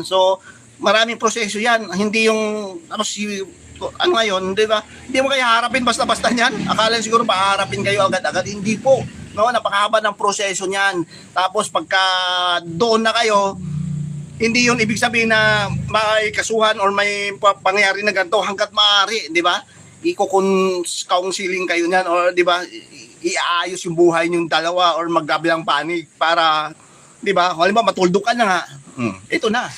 yan. So, maraming proseso yan. Hindi yung, ano ngayon, di ba? Hindi mo kayo harapin basta-basta niyan. Akala siguro paharapin kayo agad-agad. Hindi po. No, napakahaba ng proseso niyan. Tapos pagka doon na kayo, hindi yun ibig sabihin na may kasuhan or may pangyayari na ganito hanggat maaari, di ba? Counseling kayo niyan or di ba? Iaayos yung buhay yung dalawa or magkabilang panig para, di ba? Halimbawa matuldo ka na nga. Ito na.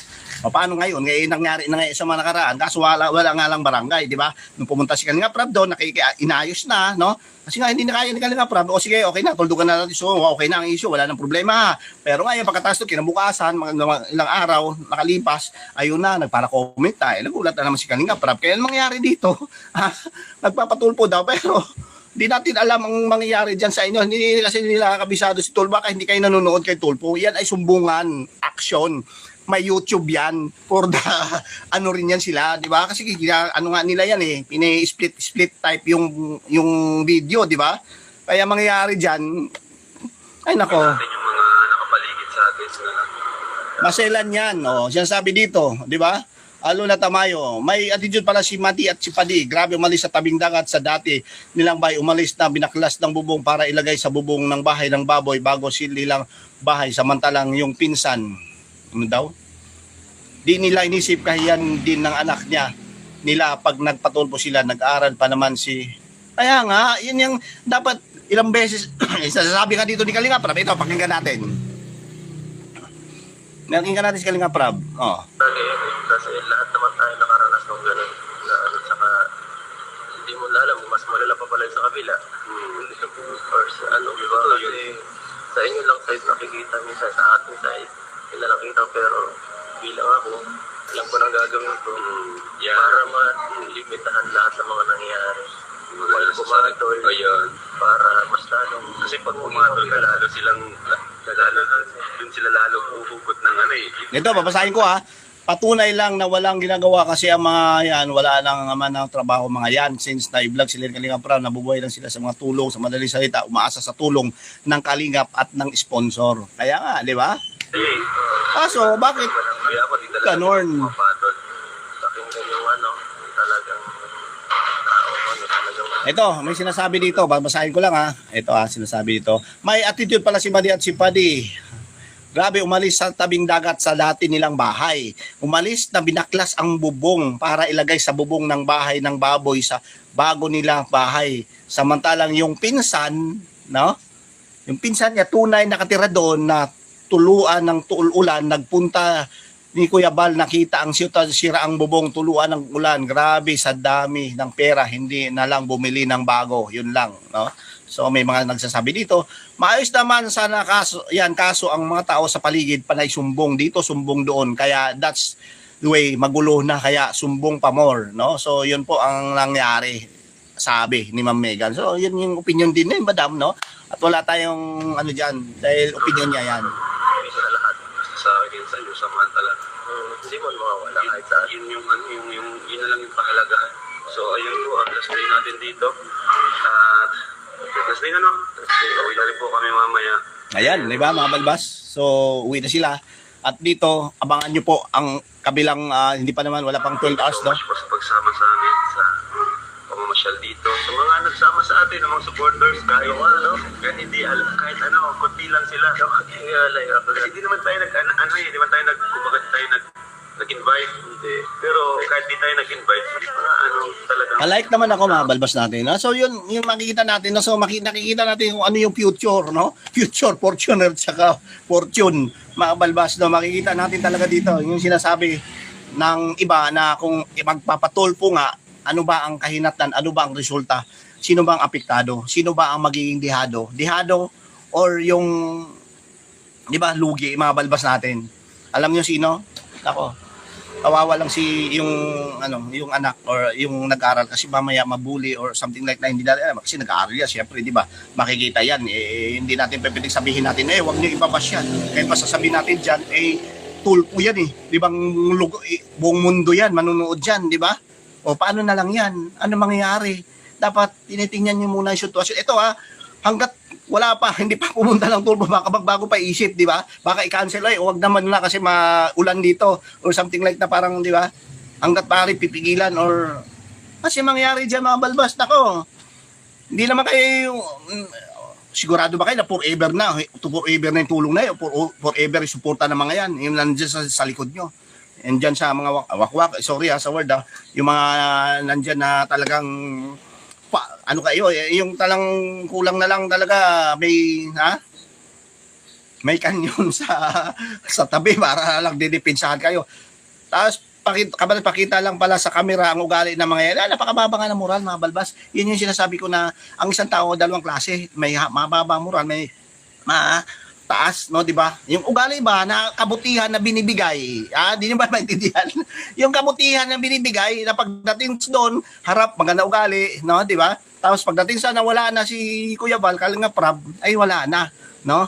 Paano ngayon? Ngayon nangyari na ngayon sa mga nakaraan. Kaso wala nga lang barangay, di ba? Nung pumunta si Kalinga Prab doon, inayos na, no? Kasi nga hindi na kaya ni Kalinga Prab. O sige, okay na, tuldugan na natin. So, okay na ang issue, wala nang problema. Pero ngayon, pagkatapos ito, kinabukasan, mga ilang araw, nakalipas, ayun na, nagpara-comment tayo. Nagulat na naman si Kalinga Prab. Kaya ang mangyari dito, nagpapatulpo daw, pero hindi natin alam ang mangyayari dyan sa inyo. Hindi kasi nila kabisado si Tulpo, baka hindi kayo nanonood kay Tulpo. Yan ay sumbungan, action. May YouTube yan for the ano rin yan sila, di ba? Kasi ano nga nila yan eh, split type yung video, di ba? Kaya mangyayari diyan, ay nako. Natin yung mga nakapaligid sa atin sila lang. Maselan yan, oh. Sinasabi dito, di ba? Alo na Tamayo, may attitude pala si Mati at si Padi. Grabe umalis sa tabing dagat sa dati nilang bahay. Umalis na binaklas ng bubong para ilagay sa bubong ng bahay ng baboy bago sililang bahay. Samantalang yung pinsan, ano daw? Di nila inisip kahiyan din ng anak nila pag nagpatulpo sila, nag-aaral pa naman si... Kaya nga, yun yung dapat ilang beses, sasabi ka dito ni Kalinga Prab, ito, pakinggan natin. Pakinggan natin si Kalinga Prab. Oh. Kasi lahat naman tayo nakaranas ng gano'n. Saka, hindi mo alam, mas malala pa pala yung sa kabila. Or sa ano, diba? Kasi sa inyo lang side nakikita, minsan sa ating side, hindi nakita, pero bilang ako, alam ko nang gagawin ko para ma-limitahan lahat ng mga nangyayari. While pumatol, para mas lalong, kasi pag pumatol ka, lalo silang, dun sila lalo uhugot ng ano eh. Ito, babasahin ko ha. Patunay lang na walang ginagawa kasi ang mga yan, wala nang naman ng trabaho mga yan. Since na-vlog sila ng Kalingap Prab, nabubuhay lang sila sa mga tulong, sa madaling salita, umaasa sa tulong ng Kalingap at ng sponsor. Kaya nga, di ba? Kaso, bakit ganon? Ito, may sinasabi dito, babasahin ko lang ha. Ito ha, sinasabi dito. May attitude pala si Madi at si Padi. Grabe, umalis sa tabing dagat sa dati nilang bahay. Umalis na binaklas ang bubong para ilagay sa bubong ng bahay ng baboy sa bago nilang bahay. Samantalang yung pinsan, no? Yung pinsan niya tunay nakatira doon na tuluan ng ulan, nagpunta ni Kuya Bal, nakita ang sira ang bubong, tuluan ng ulan. Grabe, sa dami ng pera, hindi na lang bumili ng bago. Yun lang, no? So may mga nagsasabi dito, maayos naman sana kaso ang mga tao sa paligid panay sumbong dito, sumbong doon. Kaya that's the way, magulo na kaya sumbong pa more, no? So yun po ang nangyari, sabi ni Ma'am Megan. So yun yung opinion din ni Madam, no? At wala tayong ano diyan dahil opinion niya yan. Sa lahat, sa akin, sa inyo, samantala. Hindi mo mawawala kahit saan. Yun na lang yung pahalagahan. So ayun po, last day natin dito. At last day na, no? Uwi na rin po kami mamaya. Ayan, di ba mga balbas? So, uwi na sila. At dito, abangan nyo po ang kabilang, hindi pa naman, wala pang 12 hours, no? So much po sa pagsama sa amin sa pamamasyal dito. Sa mga nagsama sa atin, ang mga supporters, kahit ano, kahit hindi alam, kahit ano, kunti lang sila. Kasi hindi naman tayo hindi naman tayo nag-invite. Hindi. Pero kahit di tayo nag-invite, hindi pa talaga. Alike naman ako mga balbas natin. No? So yun, yung makikita natin. No? So nakikita natin kung ano yung future. No? Future, Fortuner, tsaka Fortune. Mga balbas, no? Makikita natin talaga dito. Yung sinasabi ng iba na kung magpapatulpo nga, ano ba ang kahinatnan? Ano ba ang resulta? Sino ba ang apektado? Sino ba ang magiging dihado? Dihado or yung, di ba, lugi, mga balbas natin. Alam niyo sino? Ako. Kawawa lang yung anak or yung nag-aaral kasi mamaya mabuli or something like that, hindi natin alam kasi nag-aaral yan, syempre, di ba, makikita yan, hindi natin pwedeng sabihin natin, wag niyo ibabash yan, kahit pa sasabihin natin dyan, tulpo yan di ba, buong mundo yan, manunood dyan, di ba, o paano na lang yan, ano mangyayari, dapat tinitingnan niyo muna yung sitwasyon. Ito hanggat wala pa, hindi pa pumunta ng tulpo, baka magbago pa isip, di ba? Baka i-cancel, ay, huwag naman na kasi maulan dito or something like na parang, di ba? Hanggat pari pipigilan or kasi mangyari dyan mga balbas, nako. Hindi naman kayo, sigurado ba kayo na forever na, forever na yung tulong na yun, forever yung suporta ng mga yan, yung nandiyan sa likod nyo. And dyan sa mga wakwak, sorry sa word yung mga nandyan na talagang ano kayo, yung talang kulang na lang talaga may kanyon sa tabi para lang didepensahan kayo. Tapos pakita lang pala sa camera ang ugali ng mga yan. Napakababa nga ng moral mga balbas. Yun yung sinasabi ko na ang isang tao dalawang klase, may mababa moral, may taas, no, di ba? Yung ugali ba na kabutihan na binibigay, di niyo ba maintindihan? Yung kabutihan na binibigay na pagdating doon, harap maganda ugali, no, di ba? Tapos pagdating sa nawala na si Kuya Val, Kalinga Prab, ay wala na, no?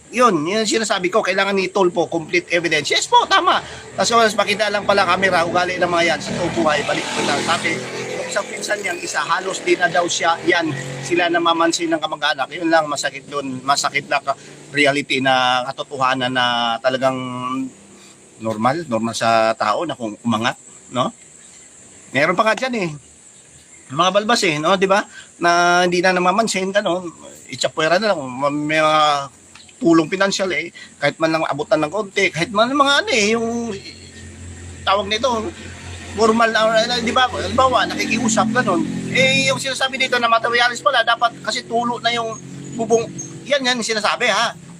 Yun sinasabi ko, kailangan ni Tulpo complete evidence. Yes po, tama. Tapos pakita lang pala camera, ugali ng mga yan sa buhay, balik ko lang. Sabi, yung isang pinsan niyan, isa halos din na daw siya, yan, sila namamansin ng kamag-anak. Yun lang, masakit doon, masakit na reality na katotohanan na talagang normal sa tao na kung umangat, no? Meron pa nga dyan mga balbas no, di ba? Na hindi na namamansin, itsapwera na lang, may mga tulong pinansyal kahit man lang abutan ng konti, kahit man mga yung tawag nito, formal na, di ba? Halimbawa, nakikiusap, ganun. Yung sinasabi dito na materialis pala, dapat kasi tulo na yung bubong, yan sinasabi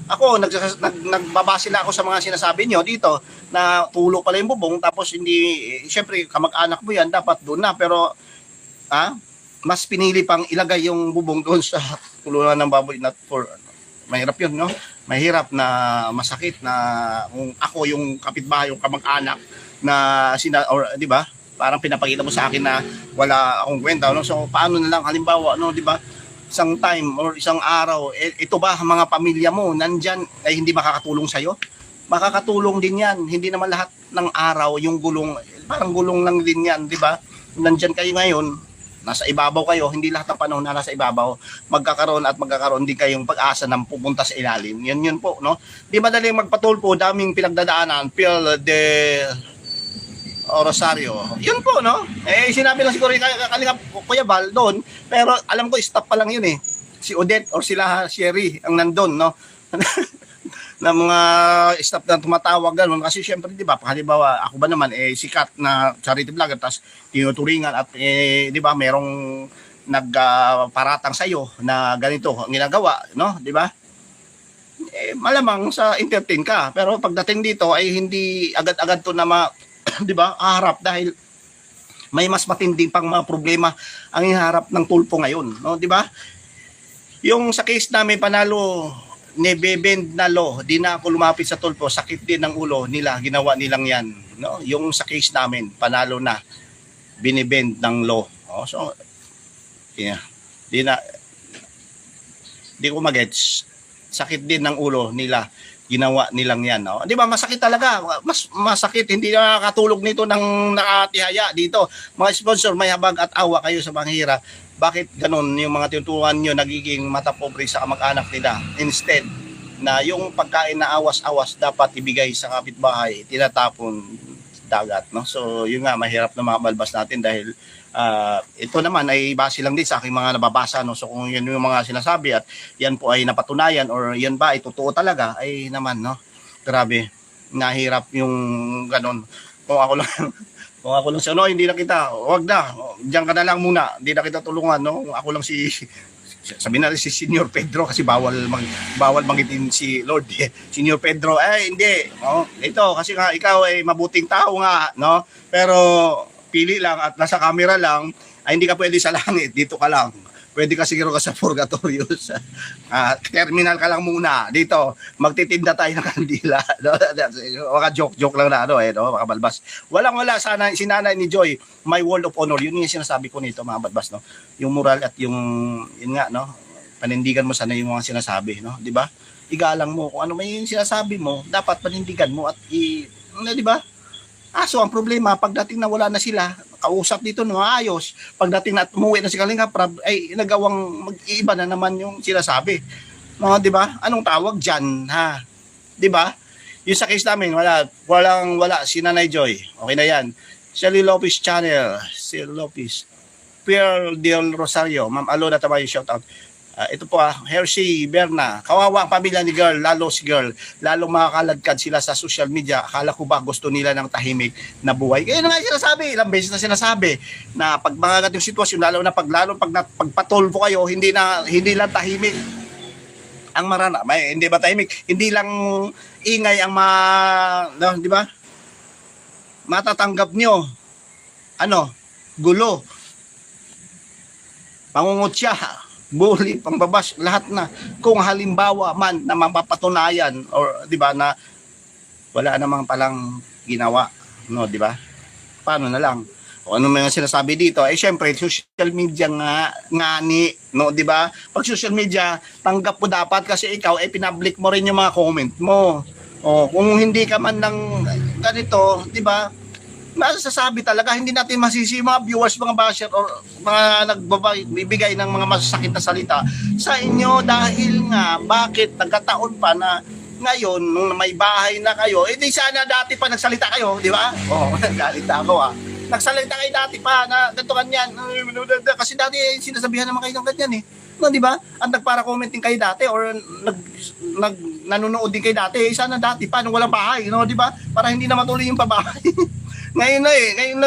Ako, nagbabase lang ako sa mga sinasabi nyo dito na tulo pala yung bubong, tapos hindi, syempre, kamag-anak mo yan, dapat doon na, pero, mas pinili pang ilagay yung bubong doon sa tulunan ng baboy, not for, mahirap yun, no? Mahirap na masakit na kung ako yung kapitbahay, yung kamag-anak na di ba? Parang pinapakita mo sa akin na wala akong kwenta, no? So paano na lang halimbawa, no, di ba? Isang time or isang araw, ito ba mga pamilya mo nandiyan ay hindi makakatulong sa iyo? Makakatulong din 'yan. Hindi naman lahat ng araw yung gulong, parang gulong lang din 'yan, di ba? Nandiyan kayo ngayon, nasa ibabaw kayo, hindi lahat ng panahon na nasa ibabaw, magkakaroon din kayong pag-asa ng pupunta sa ilalim. Yun po, no? Di madaling magpatulpo, daming pinagdadaanan, Phil de Rosario. Yun po, no? Sinabi lang siguro Kalinga Kuya Val doon, pero alam ko stop pa lang yun Si Odette or sila Sherry ang nandun, no? Na mga staff na tumatawag ganun kasi syempre di ba halimbawa ako ba naman sikat na charity vlogger tas tinuturingan at di ba merong nagparatang sa iyo na ganito ang ginagawa, no, di ba? Malamang sa entertain ka, pero pagdating dito ay hindi agad-agad to na di ba haharap dahil may mas matinding pang mga problema ang iharap ng tulpo ngayon, no, di ba? Yung sa case namin panalo nebebend na law, di na ako lumapit sa tulpo, sakit din ng ulo nila, ginawa nilang yan, no? Yung sa case namin, panalo na, binibend ng law. So, yeah, di ko magets, sakit din ng ulo nila, ginawa nilang yan. No? Di ba, masakit talaga, mas masakit, hindi nakakatulog nito ng nakatihaya dito. Mga sponsor, may habag at awa kayo sa manghira. Bakit ganun yung mga tinuturuan nyo nagiging matapobre sa kamag-anak nila? Instead na yung pagkain na awas-awas dapat ibigay sa kapitbahay, tinatapon dagat, no? So yun nga, mahirap na mga balbas natin dahil ito naman ay base lang din sa aking mga nababasa, no? So kung yun yung mga sinasabi at yan po ay napatunayan or yan ba ay totoo talaga, ay naman, no? Grabe, nahirap yung ganun. Kung ako lang siya, no, hindi na kita, wag na, diyan ka na lang muna, hindi na kita tulungan, no, ako lang sabi na si Senior Pedro kasi bawal banggitin si Lord, Senior Pedro, hindi, ito, kasi nga, ikaw ay mabuting tao nga, no, pero pili lang at nasa camera lang, ay hindi ka pwede sa langit, dito ka lang. Pwede ka siguro ka sa purgatorio. Terminal ka lang muna. Dito, magtitinda tayo ng kandila. Waka joke lang na, no, mga balbas. Wala sana si Nanay ni Joy, my wall of honor. Yun yung sinasabi ko nito, mga balbas, no. Yung moral at yun nga, no. Panindigan mo sana yung mga sinasabi, no, di ba? Igalang mo kung ano may sinasabi mo, dapat panindigan mo at di ba? So ang problema pagdating na wala na sila, kausap dito no ayos. Pagdating na umuwi na si Kalinga Prab ay nagawang mag-iiba na naman yung sinasabi. No, 'di ba? Anong tawag diyan, ha? 'Di ba? Yung sa case namin, wala si Nanay Joy. Okay na 'yan. Shelly Lopez Channel, Shelly Lopez. Pierre Del Rosario, Ma'am Alona Tabayo, shout out. Ito po Hershey Berna, kawawa ang pamilya ni girl, lalo si girl, lalong makakaladkad sila sa social media. Akala ko ba gusto nila ng tahimik na buhay? Kaya na nga sinasabi, ilang beses na sinasabi na pag mga ganitong sitwasyon, lalo pag pagpatulpo kayo, hindi lang tahimik ang hindi ba tahimik? Hindi lang ingay ang no, di ba? Matatanggap nyo, gulo, pangungutya, bully, pambabas, lahat na. Kung halimbawa man na mapapatunayan or 'di ba na wala namang palang ginawa, no, 'di ba? Paano na lang? O ano mga sinasabi dito? Syempre, social media ngani, no, 'di ba? Pag social media, tanggap mo dapat kasi ikaw pinpublic mo rin yung mga comment mo. O kung hindi ka man ng ganito, 'di ba? Masasabi talaga, hindi natin masisi mga viewers, mga basher or mga nagbibigay ng mga masasakit na salita sa inyo dahil nga bakit nagkataon pa na ngayon nung may bahay na kayo, di sana dati pa nagsalita kayo, di ba? Galit ako nagsalita kayo dati pa na ganito ganyan kasi dati sinasabihan naman kayo ng ganyan no, di ba? Ang nagpara-commenting kayo dati or nanonood din kayo dati, sana dati pa nung walang bahay, no, di ba? Para hindi na matuloy yung pabahay. Ngayon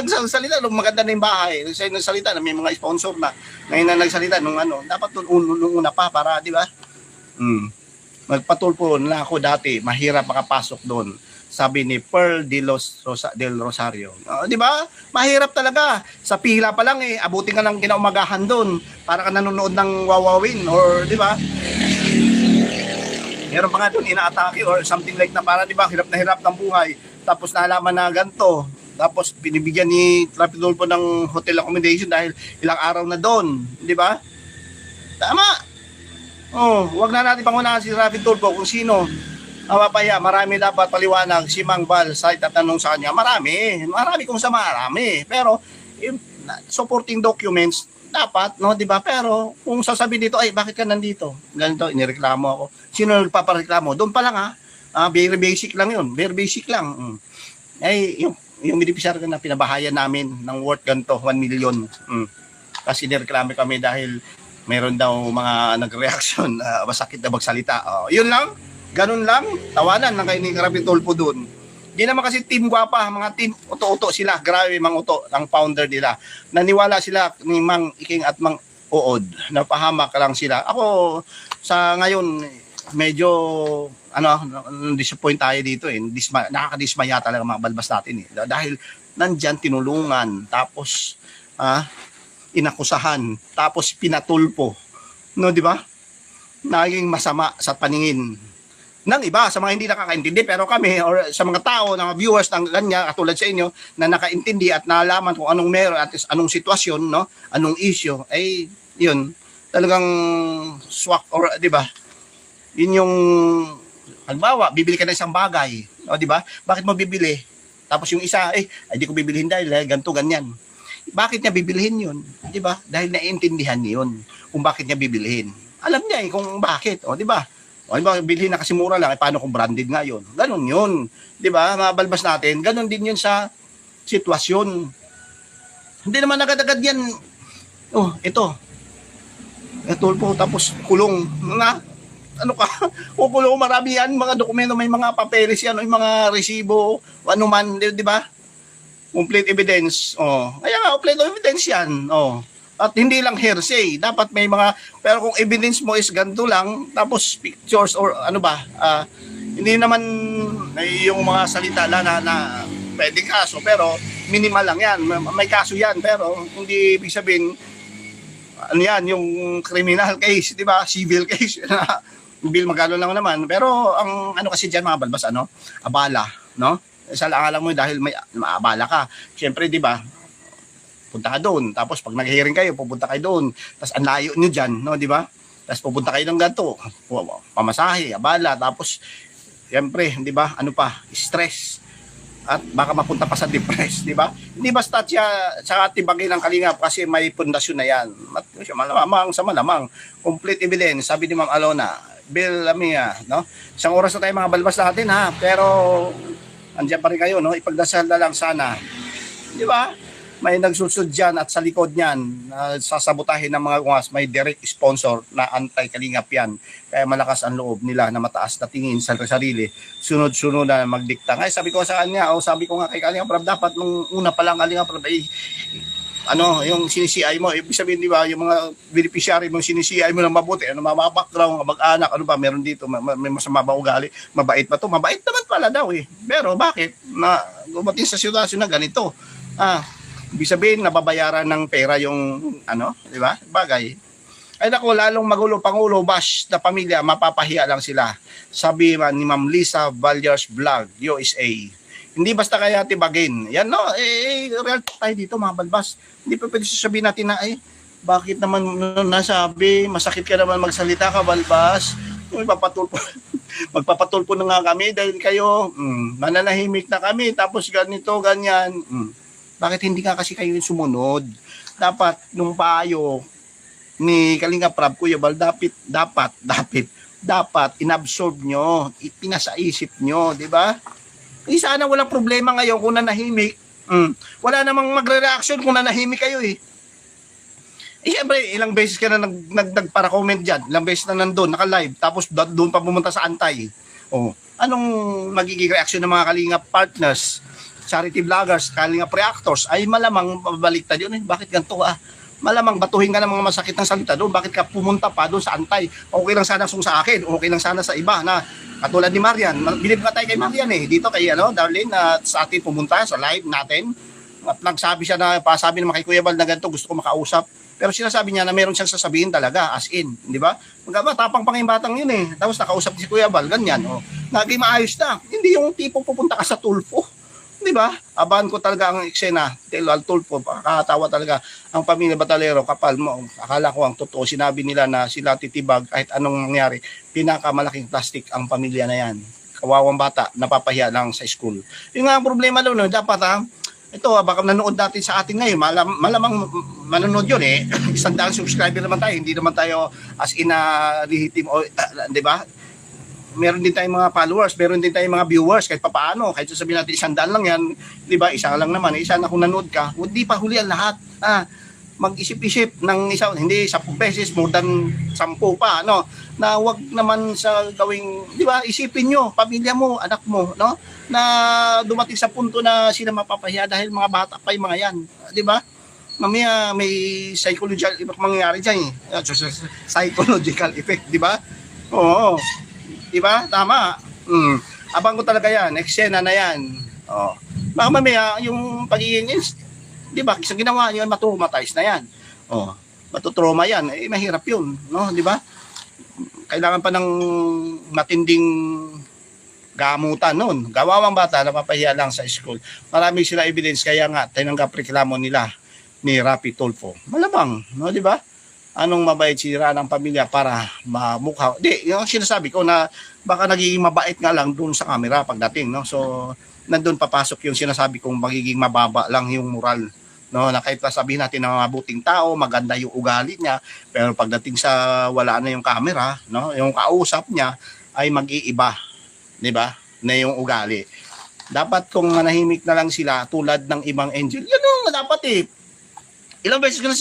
nagsalita nung maganda na yung bahay, nagsalita na may mga sponsor na. Ngayon na nagsalita nung dapat nung una pa para, di ba? Magpatulpo na ako dati, mahirap makapasok doon. Sabi ni Pearl del Rosario. Di ba? Mahirap talaga. Sa pila pa lang abutin ka ng kinaumagahan doon para ka nanonood ng wawawin or di ba? Meron pa nga doon inaatake or something like na para, di ba, hirap na hirap ng buhay. Tapos nalaman na ganito. Tapos binibigyan ni Rapidolfo ng hotel accommodation dahil ilang araw na doon, di ba? Tama. Wag na natin pangunahan si Rapidolfo kung sino ang mapaya. Marami dapat paliwanag si Mang Bal sa itatanong sa kanya. Marami kung sa marami. Pero supporting documents dapat, no, di ba? Pero kung sasabihin dito, ay bakit ka nandito? Ganito, inireklamo ako. Sino nagpapareklamo? Doon pa lang very basic lang 'yun. Very basic lang. Yung beneficiary na pinabahayan namin ng worth ganito, 1 million. Kasi nireklamo kami dahil meron daw mga nag-reaction, masakit na magsalita. Yun lang, ganun lang, tawanan ng kayo ni Rapidolfo doon. Di naman kasi team Guapa, mga team uto-uto sila, grabe mga uto, ang founder nila. Naniwala sila ni Mang Iking at Mang Uod, napahamak lang sila. Ako, sa ngayon, medyo disappoint tayo dito nakakadismaya talaga mga balbas natin dahil nandyan tinulungan tapos inakusahan tapos pinatulpo, no, di ba? Naging masama sa paningin ng iba sa mga hindi nakakaintindi, pero kami or sa mga tao, ng viewers ng ganyan katulad sa inyo na nakaintindi at nalaman kung anong meron at anong sitwasyon, no, anong issue, yun talagang swak or di ba? Yun yung halimbawa, bibili ka ng isang bagay, o di ba? Bakit mo bibili? Tapos yung isa, di ko bibilihin dahil ganito ganyan. Bakit niya bibilihin 'yun? Di ba? Dahil naiintindihan niya 'yun kung bakit niya bibilihin. Alam niya kung bakit, o di ba? O di ba, bilhin na kasi mura lang, paano kung branded nga 'yun? Ganun 'yun. Di ba? Mabalbas natin, ganun din 'yun sa sitwasyon. Hindi naman agad-agad yan. Ito tulpo tapos kulong na. Ano ka? Kukulong, marami yan, mga dokumento, may mga papeles yan, may mga resibo, ano man, di ba? Complete evidence. Kaya nga, complete evidence yan. At hindi lang hearsay, dapat may mga, pero kung evidence mo is ganito lang, tapos pictures or ano ba, hindi naman yung mga salita na pwedeng kaso, pero minimal lang yan. May kaso yan, pero hindi ibig sabihin, ano yan, yung criminal case, di ba? Civil case, bill magkano lang naman, pero ang ano kasi diyan mga balbas abala, no? Sa alam mo dahil may maabala ka. Syempre, di ba? Punta ka doon. Tapos pag nag-hearing kayo, pupunta kayo doon. Tapos ang layo niyo diyan, no, di ba? Tapos pupunta kayo ng ganito, pamasahe, abala, tapos syempre, di ba? Ano pa? Stress. at baka mapunta pa sa depress, di ba? Hindi basta siya sa tibagin ng Kalingap kasi may pundasyon na yan. Malamang sa malamang. Complete evidence, sabi ni Ma'am Alona, Bill Lamia, no? Isang oras na tayo mga balbas natin ha, pero andiyan pa rin kayo, no? Ipagdasal na lang sana. Di ba? May nagsusud dyan at sa likod niyan, sasabotahin ng mga ungas, may direct sponsor na anti-Kalingap yan. Kaya malakas ang loob nila na mataas na tingin sa sarili. Sunod-sunod na magdikta. Ngay sabi ko sa kanya, sabi ko nga kay Kalingap Rab, dapat nung una pa lang Kalingap Rab, yung sinisiay mo, ibig sabihin, di ba, yung mga beneficiary mo, sinisiay mo ng mabuti, ano, mga background, mag-anak, ano ba, meron dito, may masama ba ugali, mabait ba to? Mabait naman pala daw eh. Pero bakit? Na gumating sa sitwasyon na ganito. Ibig sabihin, nababayaran ng pera yung, di ba? Bagay. Ay naku, lalong magulo, Pangulo, bash na pamilya, mapapahiya lang sila. Sabi ni Ma'am Lisa Valyers Vlog, USA. Hindi basta kaya tibagin. Yan no, real tayo dito mga balbas. Hindi pa pwede sasabihin natin na, bakit naman nasabi, masakit ka naman magsalita ka, balbas. Magpapatulpo na nga kami dahil kayo, mananahimik na kami, tapos ganito, ganyan. Bakit hindi nga kasi kayo sumunod? Dapat nung payo ni Kalingap Rab, Kuya Bal, dapat inabsorb nyo, ipinasaisip nyo, di ba? Sana walang problema ngayon kung nanahimik. Wala namang magre-reaction kung nanahimik kayo eh. Siyempre, ilang beses ka na nagpara-comment dyan, ilang beses na nandun, naka-live, tapos doon pa pumunta sa antay. Anong magiging reaction ng mga Kalingap partners, charity vloggers, Kalingap reactors, ay malamang babaliktad yun. Bakit ganito Malamang batuhin ka ng mga masakit ng salita doon. Bakit ka pumunta pa doon sa antay? Okay lang sana sa akin, okay lang sana sa iba na katulad ni Marian. Bilib ka tayo kay Marian eh. Dito kay Darlene na sa atin pumunta sa live natin. At nagsabi siya na, pasabi naman kay Kuya Bal na ganito, gusto ko makausap. Pero sinasabi niya na meron siyang sasabihin talaga, as in, di ba? Tapang pang batang yun eh. Tapos nakausap si Kuya Bal, ganyan. Naging maayos na. Hindi yung tipo pupunta ka sa tulfo. Di ba? Abahan ko talaga ang eksena. Al tulfo, kakatawa talaga. Ang pamilya Batalero, kapal mo. Akala ko ang totoo. Sinabi nila na sila titibag kahit anong nangyari. Pinakamalaking plastic ang pamilya na yan. Kawawang bata, napapahiya lang sa school. Yung nga ang problema doon, dapat ito, baka nanood natin sa atin ngayon, malamang manonood yun eh. 100 subscriber naman tayo, hindi naman tayo as in lihitim, di ba? Meron din tayong mga followers, meron din tayong mga viewers, kahit papaano, kahit sasabihin natin 100 lang yan, di ba, isa lang naman, isa na kung nanood ka, hindi pa huli ang lahat. Mag-isip-isip ng isa, hindi 10 beses, more than 10 pa, na wag naman sa gawing, di ba, isipin nyo, pamilya mo, anak mo, na dumating sa punto na sila mapapahiya dahil mga bata pa yung mga yan, di ba? Mamaya may psychological effect mangyayari dyan eh. Psychological effect, di ba? Oo. Di ba? Tama. Abang ko talaga yan, eksena na yan. Baka mamaya yung pagiging di ba, sa ginawa niyo, matraumatize na yan. Matutrauma yan, mahirap yun, di ba? Kailangan pa ng matinding gamutan noon. Gawawang bata, napapahiya lang sa school. Marami sila evidence, kaya nga, tinanggap reklamo nila ni Rapi Tulfo. Malamang, di ba? Anong mabait sira ng pamilya para mamukha. Yung sinasabi ko na baka nagiging mabait nga lang doon sa camera pagdating, So, nandun papasok yung sinasabi kong magiging mababa lang yung moral, na kahit sabihin natin na mabuting tao, maganda yung ugali niya, pero pagdating sa wala na yung camera, yung kausap niya ay mag-iiba, di ba? Na yung ugali. Dapat kung manahimik na lang sila tulad ng ibang angel, yan yung dapat eh. Ilang beses ko na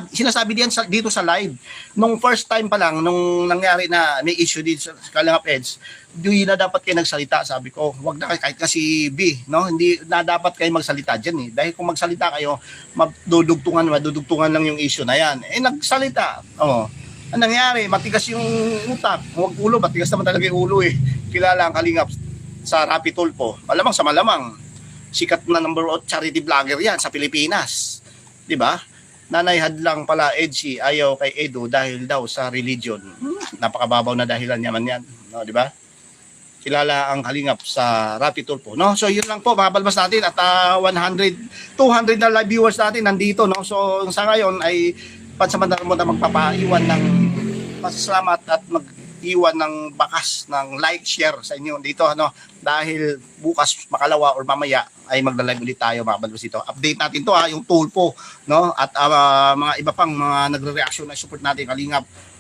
sinasabi dito sa live. Nung first time pa lang, nung nangyari na may issue dito sa Kalingap Edge, di na dapat kayo nagsalita. Sabi ko, wag na kahit kasi B, hindi na dapat kayo magsalita dyan eh. Dahil kung magsalita kayo, madudugtungan lang yung issue na yan. Nagsalita. Ang nangyari, matigas yung utak. Huwag ulo, matigas naman talaga yung ulo eh. Kilala ang Kalingap sa Rapi Tulfo. Malamang sa malamang. Sikat na number 1 charity vlogger yan sa Pilipinas. Di ba? Nanay hadlang pala Edgy ayaw kay Edo dahil daw sa religion. Napakababaw na dahilan naman yan, di ba? Kilala ang Kalingap sa Rapi Tulfo, So yun lang po, mga balbas natin at 200 na live viewers natin nandito, So sa ngayon ay pansamantala mo na magpapaiwan ng pasasalamat at iwan ng bakas ng like, share sa inyo dito, ano, dahil bukas makalawa or mamaya ay magla-live ulit tayo mga kabadbas dito. Update natin to ha, yung Tulfo, no, at mga iba pang mga nagre-reaction na support natin, Kalingap